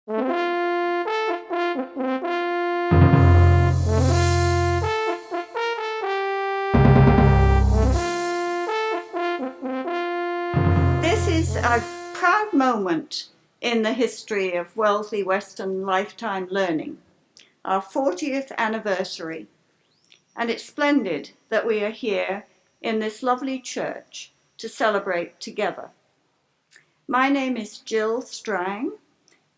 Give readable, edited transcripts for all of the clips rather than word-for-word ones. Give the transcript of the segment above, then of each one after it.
This is a proud moment in the history of Wellesley-Weston Lifetime Learning, our 40th anniversary, and it's splendid that we are here in this lovely church to celebrate together. My name is Jill Strang,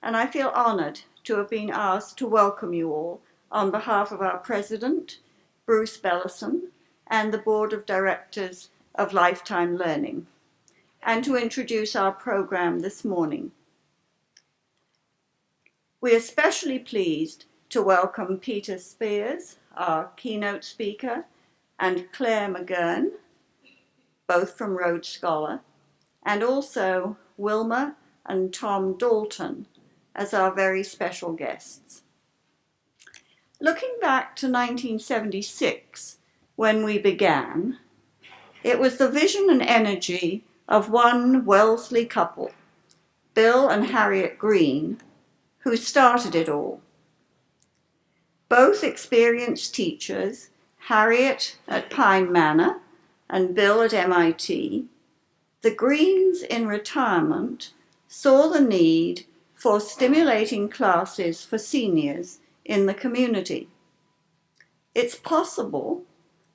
and I feel honoured to have been asked to welcome you all on behalf of our President, Bruce Bellison, and the Board of Directors of Lifetime Learning, and to introduce our programme this morning. We are especially pleased to welcome Peter Spears, our keynote speaker, and Claire McGurn, both from Rhodes Scholar, and also Wilma and Tom Dalton as our very special guests. Looking back to 1976, when we began, it was the vision and energy of one Wellesley couple, Bill and Harriet Green, who started it all. Both experienced teachers, Harriet at Pine Manor and Bill at MIT, the Greens in retirement saw the need for stimulating classes for seniors in the community. It's possible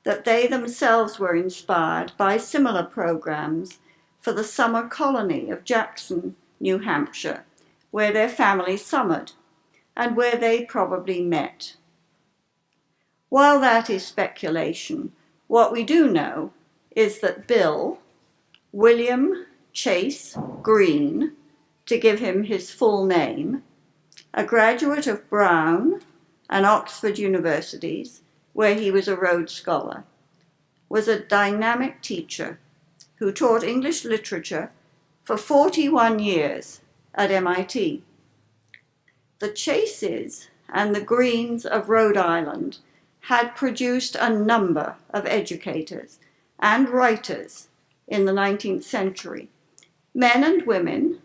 that they themselves were inspired by similar programs for the summer colony of Jackson, New Hampshire, where their family summered and where they probably met. While that is speculation, what we do know is that Bill, William Chase Green, to give him his full name, a graduate of Brown and Oxford universities, where he was a Rhodes Scholar, was a dynamic teacher who taught English literature for 41 years at MIT. The Chases and the Greens of Rhode Island had produced a number of educators and writers in the 19th century, men and women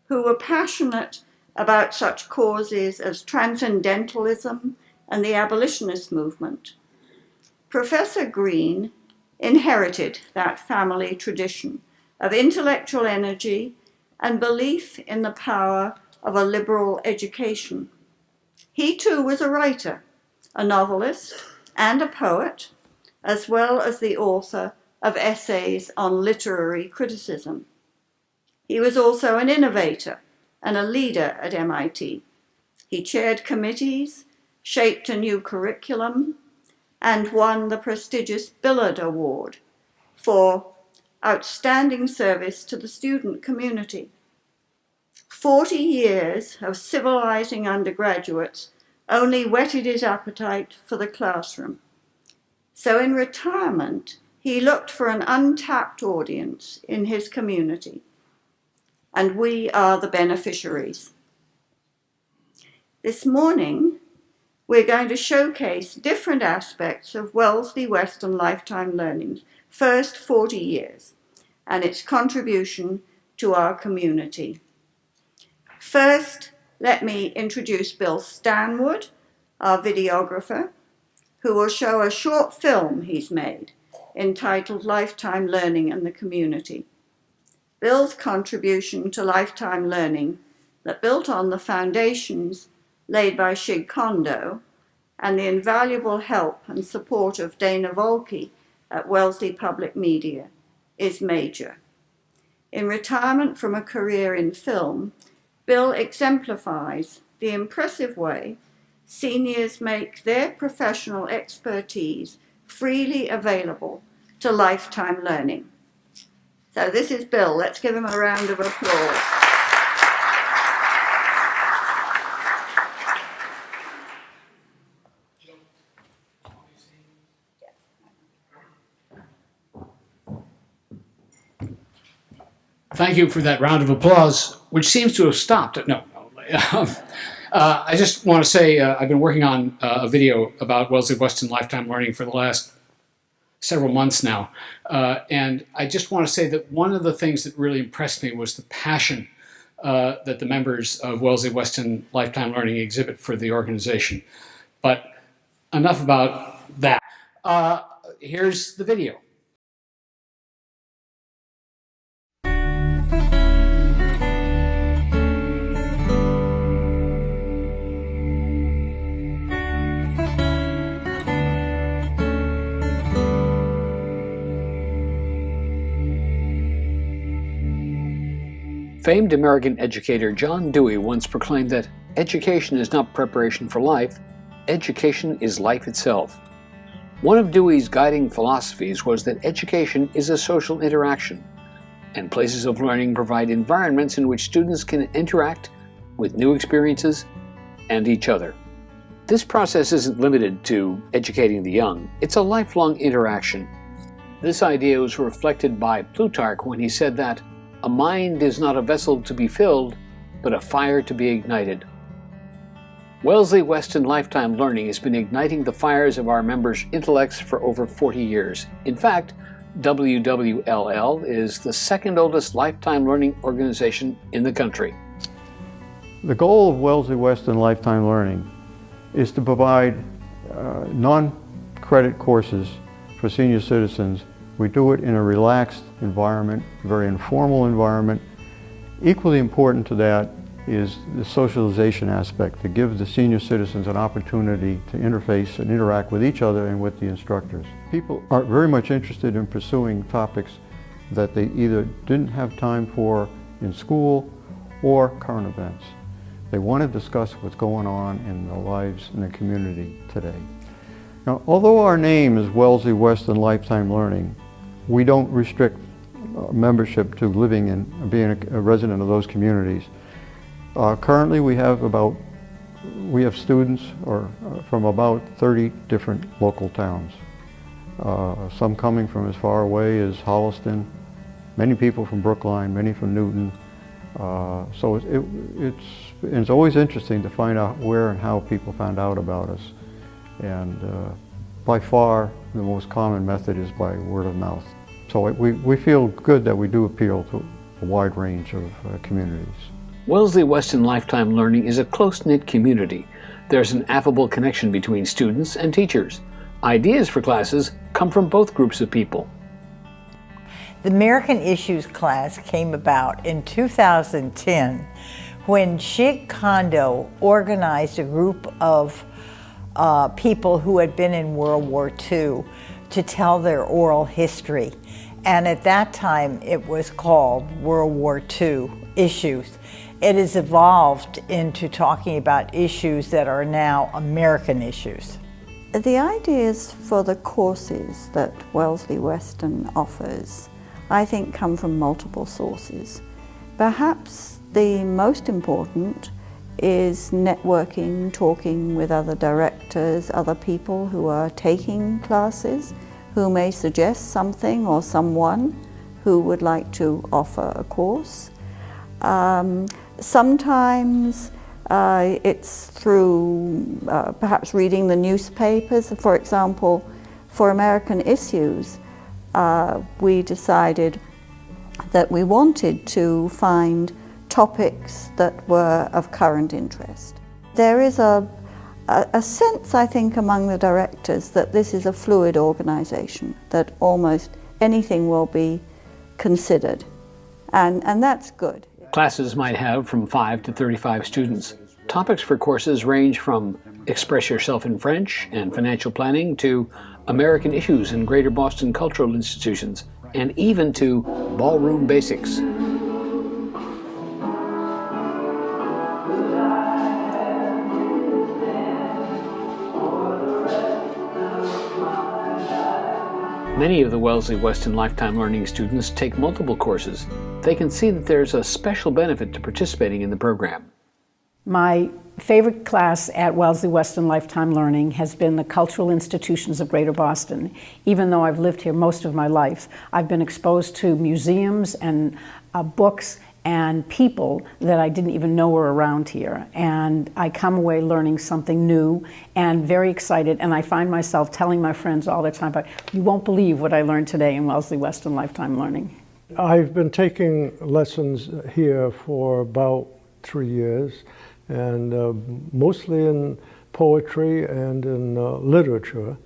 who were passionate about such causes as transcendentalism and the abolitionist movement. Professor Green inherited that family tradition of intellectual energy and belief in the power of a liberal education. He too was a writer, a novelist, and a poet, as well as the author of essays on literary criticism. He was also an innovator and a leader at MIT. He chaired committees, shaped a new curriculum, and won the prestigious Billard Award for outstanding service to the student community. 40 years of civilizing undergraduates only whetted his appetite for the classroom. So in retirement, he looked for an untapped audience in his community, and we are the beneficiaries. This morning, we're going to showcase different aspects of Wellesley-Weston Lifetime Learning's first 40 years and its contribution to our community. First, let me introduce Bill Stanwood, our videographer, who will show a short film he's made entitled Lifetime Learning and the Community. Bill's contribution to lifetime learning that built on the foundations laid by Shig Kondo and the invaluable help and support of Dana Volke at Wellesley Public Media is major. In retirement from a career in film, Bill exemplifies the impressive way seniors make their professional expertise freely available to lifetime learning. So this is Bill. Let's give him a round of applause. Thank you for that round of applause, which seems to have stopped. No. I just want to say I've been working on a video about Wellesley-Weston Lifetime Learning for the last several months now. And I just want to say that one of the things that really impressed me was the passion that the members of Wellesley-Weston Lifetime Learning exhibit for the organization. But enough about that. Here's the video. Famed American educator John Dewey once proclaimed that education is not preparation for life, education is life itself. One of Dewey's guiding philosophies was that education is a social interaction, and places of learning provide environments in which students can interact with new experiences and each other. This process isn't limited to educating the young, it's a lifelong interaction. This idea was reflected by Plutarch when he said that a mind is not a vessel to be filled, but a fire to be ignited. Wellesley-Weston Lifetime Learning has been igniting the fires of our members' intellects for over 40 years. In fact, WWLL is the second oldest lifetime learning organization in the country. The goal of Wellesley-Weston Lifetime Learning is to provide non-credit courses for senior citizens. We do it in a relaxed environment, a very informal environment. Equally important to that is the socialization aspect, to give the senior citizens an opportunity to interface and interact with each other and with the instructors. People are very much interested in pursuing topics that they either didn't have time for in school or current events. They want to discuss what's going on in their lives in the community today. Now, although our name is Wellesley-Weston Lifetime Learning, we don't restrict membership to living and being a resident of those communities. Currently, we have students from about 30 different local towns. Some coming from as far away as Holliston, many people from Brookline, many from Newton. So it's always interesting to find out where and how people found out about us. And by far, the most common method is by word of mouth. So we feel good that we do appeal to a wide range of communities. Wellesley-Weston Lifetime Learning is a close-knit community. There's an affable connection between students and teachers. Ideas for classes come from both groups of people. The American Issues class came about in 2010 when Sheikh Kondo organized a group of people who had been in World War II to tell their oral history. And at that time, it was called World War II Issues. It has evolved into talking about issues that are now American issues. The ideas for the courses that Wellesley-Weston offers, I think, come from multiple sources. Perhaps the most important is networking, talking with other directors, other people who are taking classes, who may suggest something or someone who would like to offer a course. Sometimes it's through perhaps reading the newspapers. For example, for American Issues, we decided that we wanted to find topics that were of current interest. There is a sense, I think, among the directors that this is a fluid organization, that almost anything will be considered, and that's good. Classes might have from 5 to 35 students. Topics for courses range from express yourself in French and financial planning to American issues in Greater Boston cultural institutions, and even to ballroom basics. Many of the Wellesley-Weston Lifetime Learning students take multiple courses. They can see that there's a special benefit to participating in the program. My favorite class at Wellesley-Weston Lifetime Learning has been the Cultural Institutions of Greater Boston. Even though I've lived here most of my life, I've been exposed to museums and books and people that I didn't even know were around here. And I come away learning something new and very excited, and I find myself telling my friends all the time, but you won't believe what I learned today in Wellesley-Weston Lifetime Learning. I've been taking lessons here for about 3 years, and mostly in poetry and in literature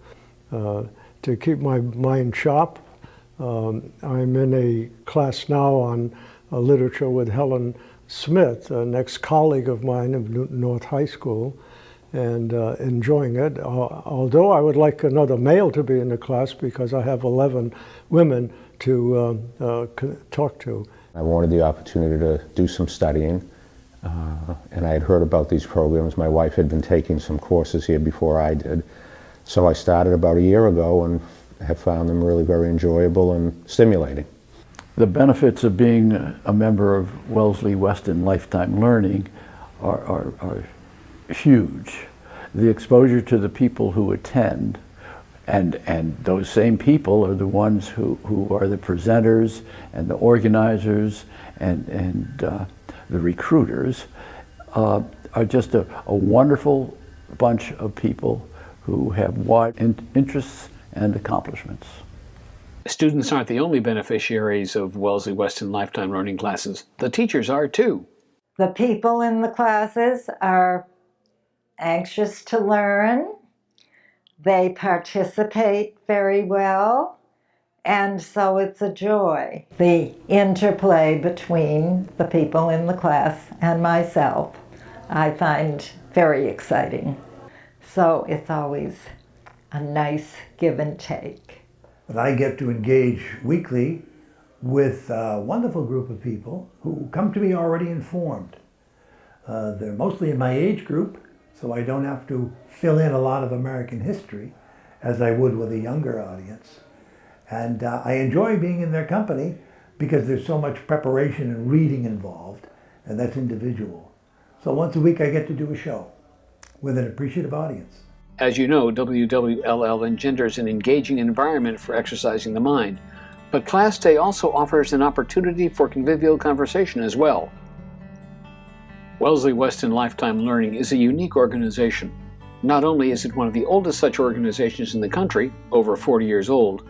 to keep my mind sharp. I'm in a class now on literature with Helen Smith, an ex-colleague of mine of North High School, and enjoying it. Although I would like another male to be in the class because I have 11 women to talk to. I wanted the opportunity to do some studying, and I had heard about these programs. My wife had been taking some courses here before I did, so I started about a year ago and have found them really very enjoyable and stimulating. The benefits of being a member of Wellesley-Weston Lifetime Learning are huge. The exposure to the people who attend, and those same people are the ones who are the presenters and the organizers and the recruiters, are just a wonderful bunch of people who have wide interests and accomplishments. Students aren't the only beneficiaries of Wellesley-Weston Lifetime Learning classes. The teachers are too. The people in the classes are anxious to learn. They participate very well, and so it's a joy. The interplay between the people in the class and myself I find very exciting. So it's always a nice give and take. But I get to engage weekly with a wonderful group of people who come to me already informed. They're mostly in my age group, so I don't have to fill in a lot of American history as I would with a younger audience. And I enjoy being in their company because there's so much preparation and reading involved, and that's individual. So once a week I get to do a show with an appreciative audience. As you know, WWLL engenders an engaging environment for exercising the mind, but Class Day also offers an opportunity for convivial conversation as well. Wellesley-Weston Lifetime Learning is a unique organization. Not only is it one of the oldest such organizations in the country, over 40 years old,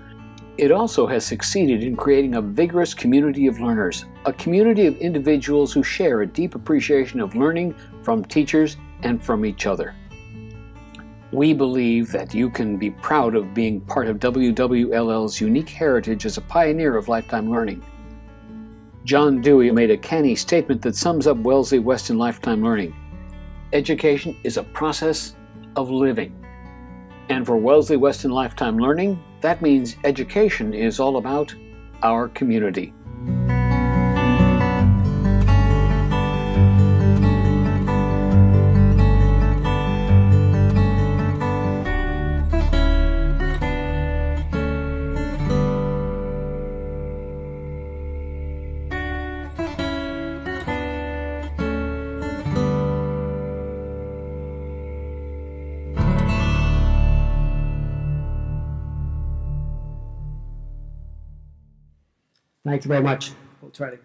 it also has succeeded in creating a vigorous community of learners, a community of individuals who share a deep appreciation of learning from teachers and from each other. We believe that you can be proud of being part of WWLL's unique heritage as a pioneer of lifetime learning. John Dewey made a canny statement that sums up Wellesley-Weston Lifetime Learning. Education is a process of living. And for Wellesley-Weston Lifetime Learning, that means education is all about our community. Thank you very much. We'll try to.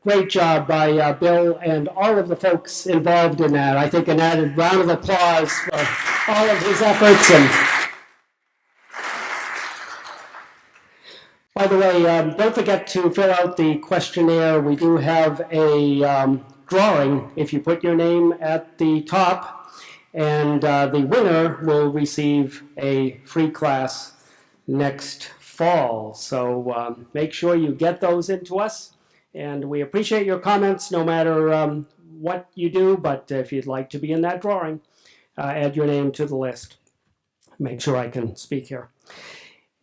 Great job by Bill and all of the folks involved in that. I think an added round of applause for all of his efforts. And by the way, don't forget to fill out the questionnaire. We do have a drawing if you put your name at the top, and the winner will receive a free class next fall. So make sure you get those into us, and we appreciate your comments no matter what you do, but if you'd like to be in that drawing, add your name to the list. Make sure I can speak here.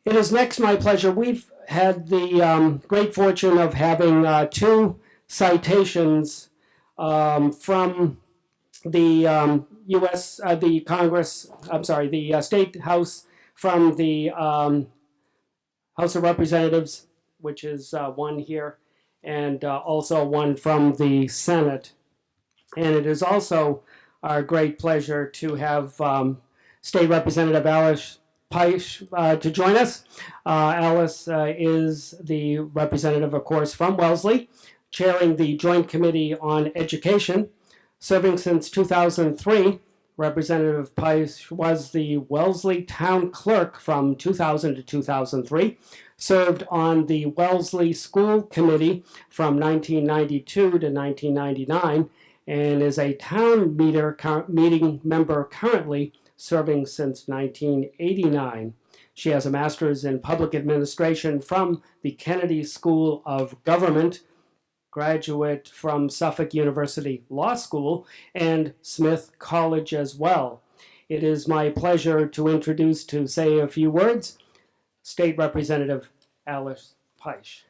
It is next my pleasure. We've had the great fortune of having two citations from the U.S., the Congress, I'm sorry, the State House from the House of Representatives, which is one here, and also one from the Senate. And it is also our great pleasure to have State Representative Alice Peisch to join us. Alice is the representative, of course, from Wellesley, chairing the Joint Committee on Education, serving since 2003 Representative Peisch was the Wellesley Town Clerk from 2000 to 2003, served on the Wellesley School Committee from 1992 to 1999, and is a town meeting member currently, serving since 1989. She has a master's in public administration from the Kennedy School of Government, graduate from Suffolk University Law School and Smith College as well. It is my pleasure to introduce, to say a few words, State Representative Alice Peisch.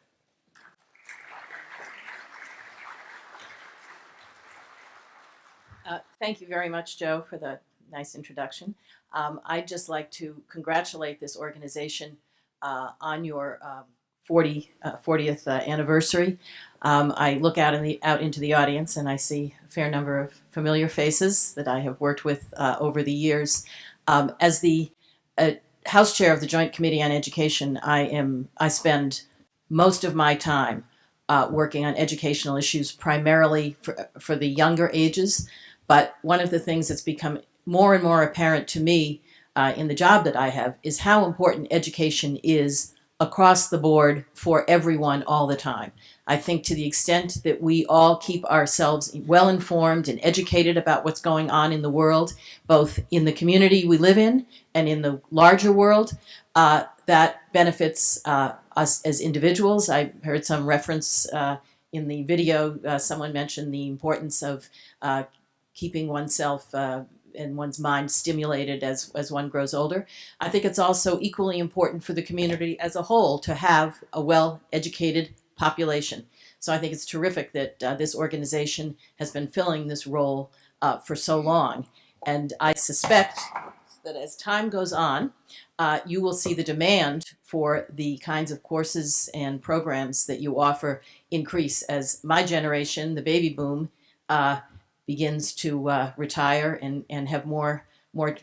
Thank you very much, Joe, for the nice introduction. I'd just like to congratulate this organization on your 40th anniversary. I look out into the audience and I see a fair number of familiar faces that I have worked with over the years. As the House Chair of the Joint Committee on Education, I spend most of my time working on educational issues, primarily for the younger ages. But one of the things that's become more and more apparent to me in the job that I have is how important education is across the board for everyone all the time. I think to the extent that we all keep ourselves well informed and educated about what's going on in the world, both in the community we live in and in the larger world, that benefits us as individuals. I heard some reference in the video, someone mentioned the importance of keeping oneself and one's mind stimulated as one grows older. I think it's also equally important for the community as a whole to have a well-educated population. So I think it's terrific that this organization has been filling this role for so long. And I suspect that as time goes on, you will see the demand for the kinds of courses and programs that you offer increase as my generation, the baby boom, begins to retire and have more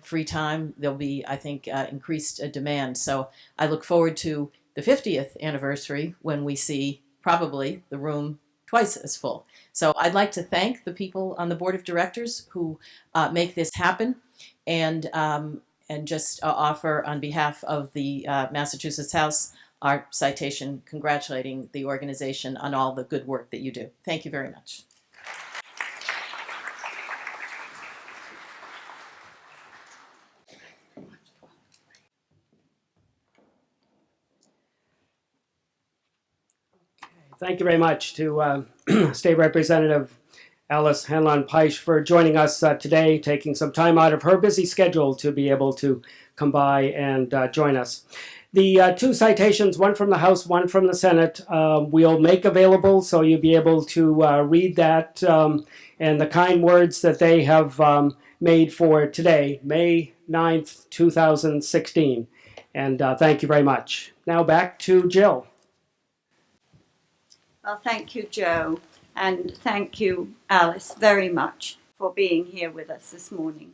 free time. There'll be, I think, increased demand. So I look forward to the 50th anniversary when we see probably the room twice as full. So I'd like to thank the people on the board of directors who make this happen, and just offer on behalf of the Massachusetts House our citation congratulating the organization on all the good work that you do. Thank you very much. Thank you very much to State Representative Alice Hanlon-Peisch for joining us today, taking some time out of her busy schedule to be able to come by and join us. The two citations, one from the House, one from the Senate, we'll make available, so you'll be able to read that and the kind words that they have made for today, May 9th, 2016. And thank you very much. Now back to Jill. Well, thank you, Joe, and thank you, Alice, very much for being here with us this morning.